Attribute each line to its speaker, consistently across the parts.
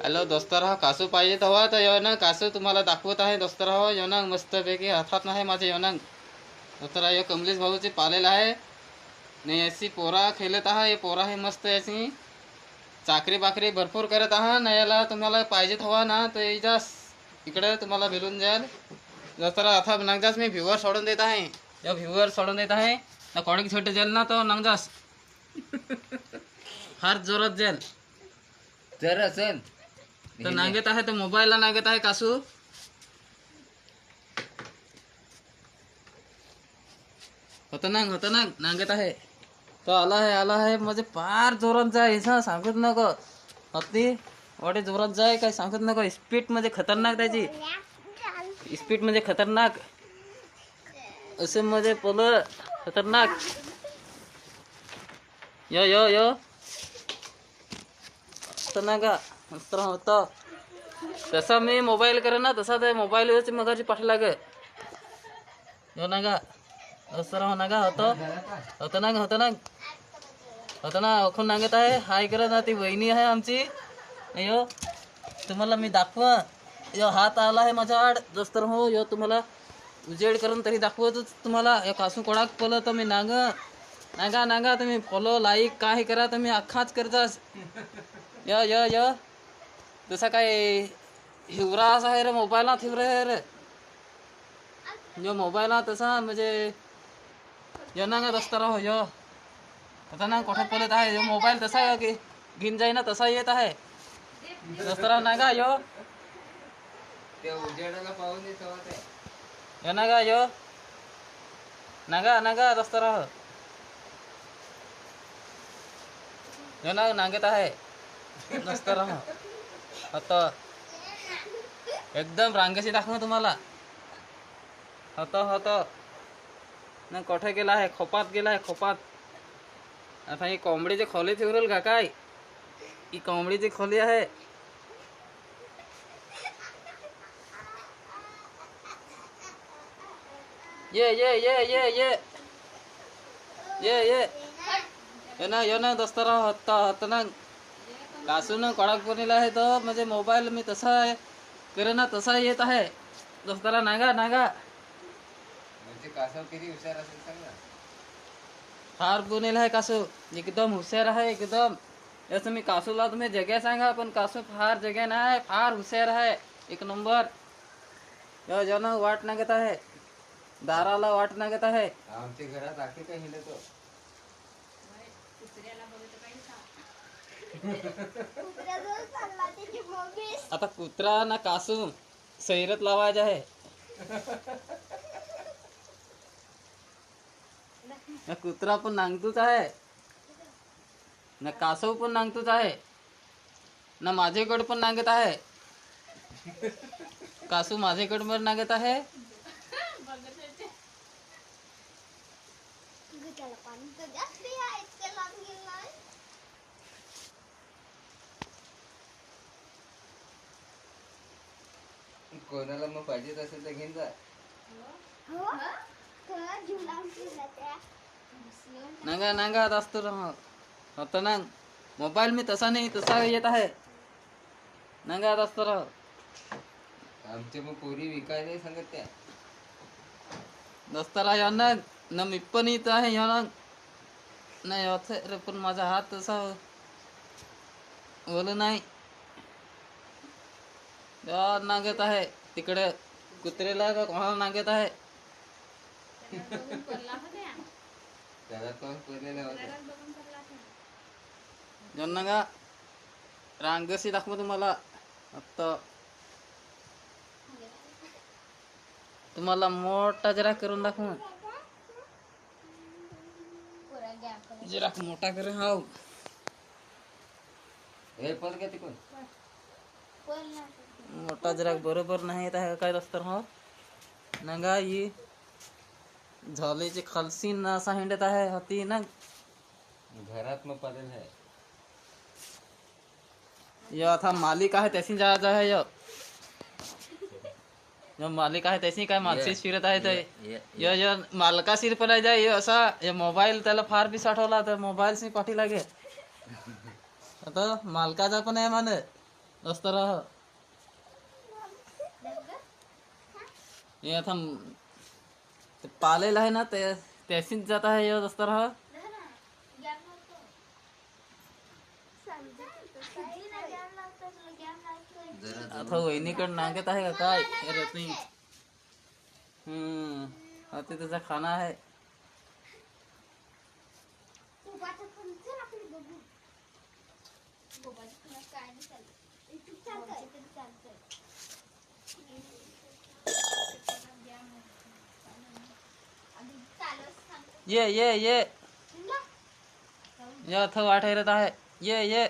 Speaker 1: Hello दोस्ताराव, kasu पाहिजे तेव्हा तर येणार कासू तुम्हाला दाखवत आहे दोस्ताराव. येणार मस्तपैकी हातात नाही माझे येणार दोस्ताराव. हे कमलेश भाऊचे पालेला आहे नाही अशी पोरा खेळत आहे. हे पोरा आहे मस्त अशी चाकरी बाकरी भरपूर करत आहा ना. याला तुम्हाला पाहिजे हवा ना तर इजास इकडे तुम्हाला भेटून जाईल दोस्ताराव. आता नंगजास मी व्ह्यूवर सोडून देत आहे. या व्ह्यूवर सोडून देत आहे ना. कोणी छोटे जाईल ना तो नंगजास फार जोरात जाईल
Speaker 2: जरा चल
Speaker 1: तर नागत आहे. तर मोबाईलला नागत आहे कासू. होतं ना नागत आहे. तो आला आहे म्हणजे फार जोरात जाय सांगत नको. अति वाटे जोरात जाय काय सांगत नको. स्पीड म्हणजे खतरनाक त्याची. स्पीड म्हणजे खतरनाक असे म्हणजे पल खतरनाक. यो यो यो होतं ना का मस्त होतं. तसा मी मोबाईल करे ना तसा ते मोबाईलवरची मगाची पाठ लागे हो ना का. असं राहू ना का होतं ना ओखून नागत आहे. हाय करा ना ती वहिनी आहे आमची. यो तुम्हाला मी दाखवा. यो हात आला आहे माझ्या आड जस तर हो. यो तुम्हाला उजेड करून तरी दाखवतच तुम्हाला. या कासू कोणाक पलं तर मी नागा तुम्ही फॉलो लाईक काय करा तुम्ही अख्खाच करतास. य य य तसा काय हिवरा असा आहे रे मोबाईलला हिवरा आहे रे. यो मोबाईलला तसा म्हणजे यो ना रस्ता राहो. यो आता ना कोठे पलत आहे. यो मोबाईल तसा की घेऊन जाई ना तसा येत आहे रस्ता राव ना का. यो
Speaker 2: त्या उजेडाला पाहून दे तेव्हा ते.
Speaker 1: यो ना का यो नागा रस्ता राहो. यो ना नागत आहे रस्ता राहो. आता एकदम रांगेशी दाखव तुम्हाला. होतं ना कोठे गेला आहे. खोपात गेला आहे खोपात. आता ही कोंबडीची खोली फिरल का काय. ही कोंबडीची खोली आहे. ये ना दोस्तारा होता ना कासून कडक बनलेला आहे. तो म्हणजे मोबाईल मी तसा करे ना तसा येत आहे दोस्तारा. नागा
Speaker 2: म्हणजे कासव किती हुशार असेल सांग ना.
Speaker 1: फार गुन्हेल आहे कासू. एकदम हुशार आहे एकदम. याचं मी कासूला तुम्ही जग्या सांगा पण कासू फार जग्या नाही. फार हुशार आहे एक नंबर. यो जन वाट नागत आहे. दाराला वाट नागत आहे.
Speaker 2: आमच्या घरात आखी काय हिंडतो.
Speaker 1: आता कुत्रा ना कासू सैरत लावायचे आहे. ना कुत्रा पण नांगतूच आहे ना कासव पण नांगतूच आहे ना माझेकडे पण नांगत आहे. कासू माझेकडे पण नांगत आहे.
Speaker 2: कोणाला मग पाहिजेच असेल तर घेऊन जा.
Speaker 1: नांगा असतो होतं ना. मोबाईल मी तसा नाही तसा येत आहे. नांगा असतो राह.
Speaker 2: आमच्या मग पोरी विकाय नाही सांगत त्या.
Speaker 1: दस्तारा यांना ना मी पण येत आहे यांना नाही होत रे. पण माझा हात तसा बोल नाही नागत आहे. तिकडे कुत्रेला का कोणाला नागत आहे.
Speaker 2: त्याला पण पडलेला होता.
Speaker 1: ज्यांना का रांगशी दाखव तुम्हाला. आता तुम्हाला मोठा जरा करून दाखवू. जरा मोठा करून हाव.
Speaker 2: हे पण का तिकडून
Speaker 1: मोठा जरा बरोबर नाही येत आहे काय रस्ता हो. नंगा ही झालीची खालसी ना असा हिंडत आहे होती ना.
Speaker 2: घरात मग पडेल आहे.
Speaker 1: यो आता मालिक आहे त्याशी जायचं आहे. यो मालिक आहे त्याशी काय मालशीच फिरत आहे ते. यो मालका शिर पण जाय असा मोबाईल त्याला फार बी साठवला तर मोबाईल सी पाठी लागे. आता मालकाचा पण आहे मान दोस्त रहो ये आता ते पालेलं आहे ना ते त्याशीच जात आहे ये दोस्त रहो
Speaker 2: जरा
Speaker 1: आता वहिनीकडे नांगत आहे का काय हे रत्नी आता त्याचा खाना आहे ये आता वाटायला आहे ये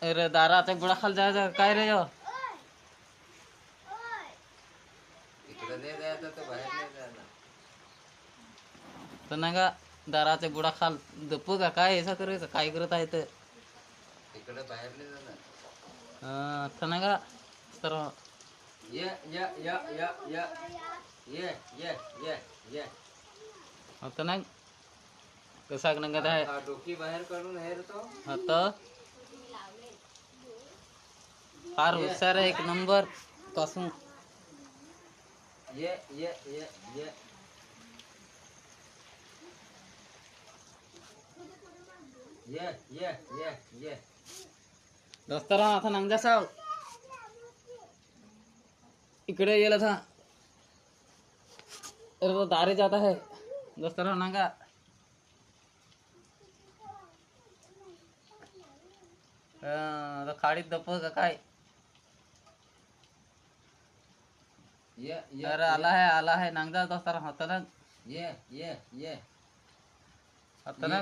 Speaker 1: अरे दाराच्या बुडाखाली जायचं काय रे यो
Speaker 2: इकडे दे जायचं तर बाहेर नाही जायचं.
Speaker 1: तर ना का दाराच्या बुडाखाल दपू का काय असं करायचं काय करत आहे तर
Speaker 2: इकडे बाहेर नाही जाणार.
Speaker 1: तर ना का तर
Speaker 2: ये
Speaker 1: आता ना कसा नंगत आहे
Speaker 2: हा, डोकी बाहेर काढून हेर तो.
Speaker 1: आता फार हुशार आहे एक नंबर पासून
Speaker 2: ये
Speaker 1: दोस्तारा आता नंगा साव इकडे गेला था अरे वो दारे जाता है दोस्तारा नंगा तो खाडीत दप का काय अरे आला है नंगा दोस्तारा होता ना
Speaker 2: ये
Speaker 1: होता ना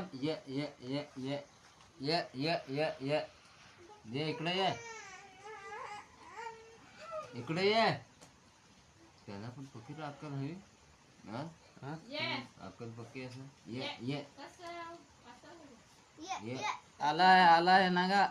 Speaker 2: इकडे ये त्याला पण फकीर अक्कल हवी हा अक्कल पक्की असं ये
Speaker 1: आला है नंगा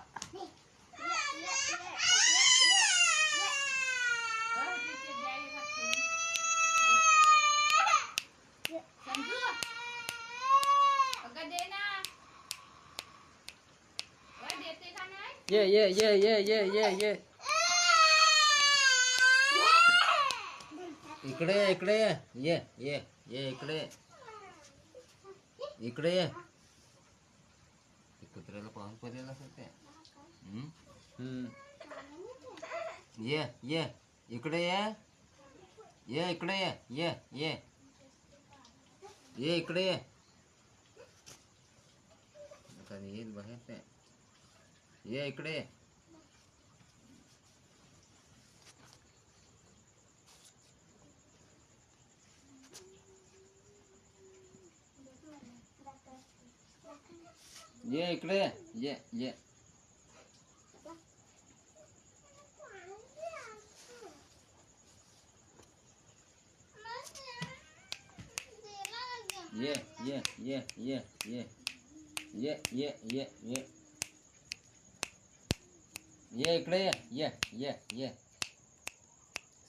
Speaker 1: ये
Speaker 2: इकडे ये इकडे ये कुत्र्याला पाहून पडेल असं ते ये इकडे ये इकडे ये इकडे ये आता येईल बाहेर ते ये इकडे ये इकडे ये ये इकडे ये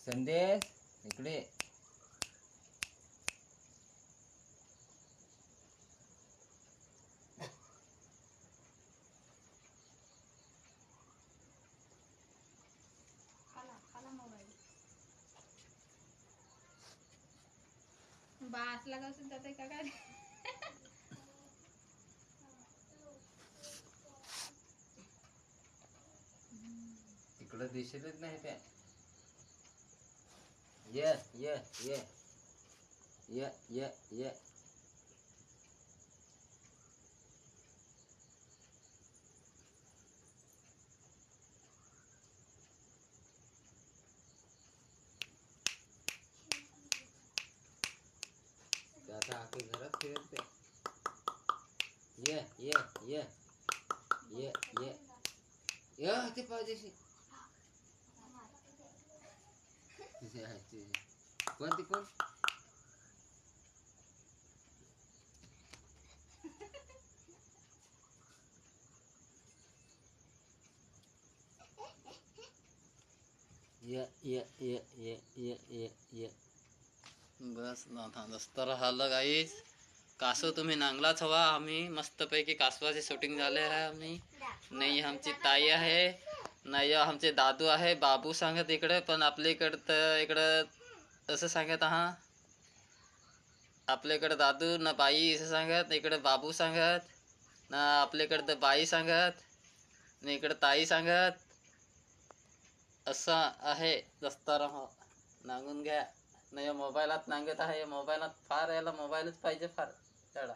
Speaker 2: संदेश इकडे
Speaker 3: बास लगा सुद्धा ते का काय
Speaker 2: इकडे दिसतच नाही त्या ये आता आखी घरात फिरते ये ते पाहिजे कोण ये
Speaker 1: बस ना था दोस्तारा हाल गाइस कासव तुम्ही नांगलाच हवा. आम्ही मस्तपैकी कासवाचे शूटिंग झाले आहे. आम्ही नाही आमची ताई आहे, नाही आमचे दादू आहे. बाबू सांगत इकडे, पण आपल्या इकडं तर इकडं असं सांगत आहा. आपल्याकडं दादू ना बाई असं सांगत, इकडे बाबू सांगत ना, आपल्याकडं तर बाई सांगत ना, इकडं ताई सांगत. असं आहे दस्तर हो. नांगून घ्या. नाही मोबाईलात नांगत आहे. मोबाईलात फार याला मोबाईलच पाहिजे फार त्याला.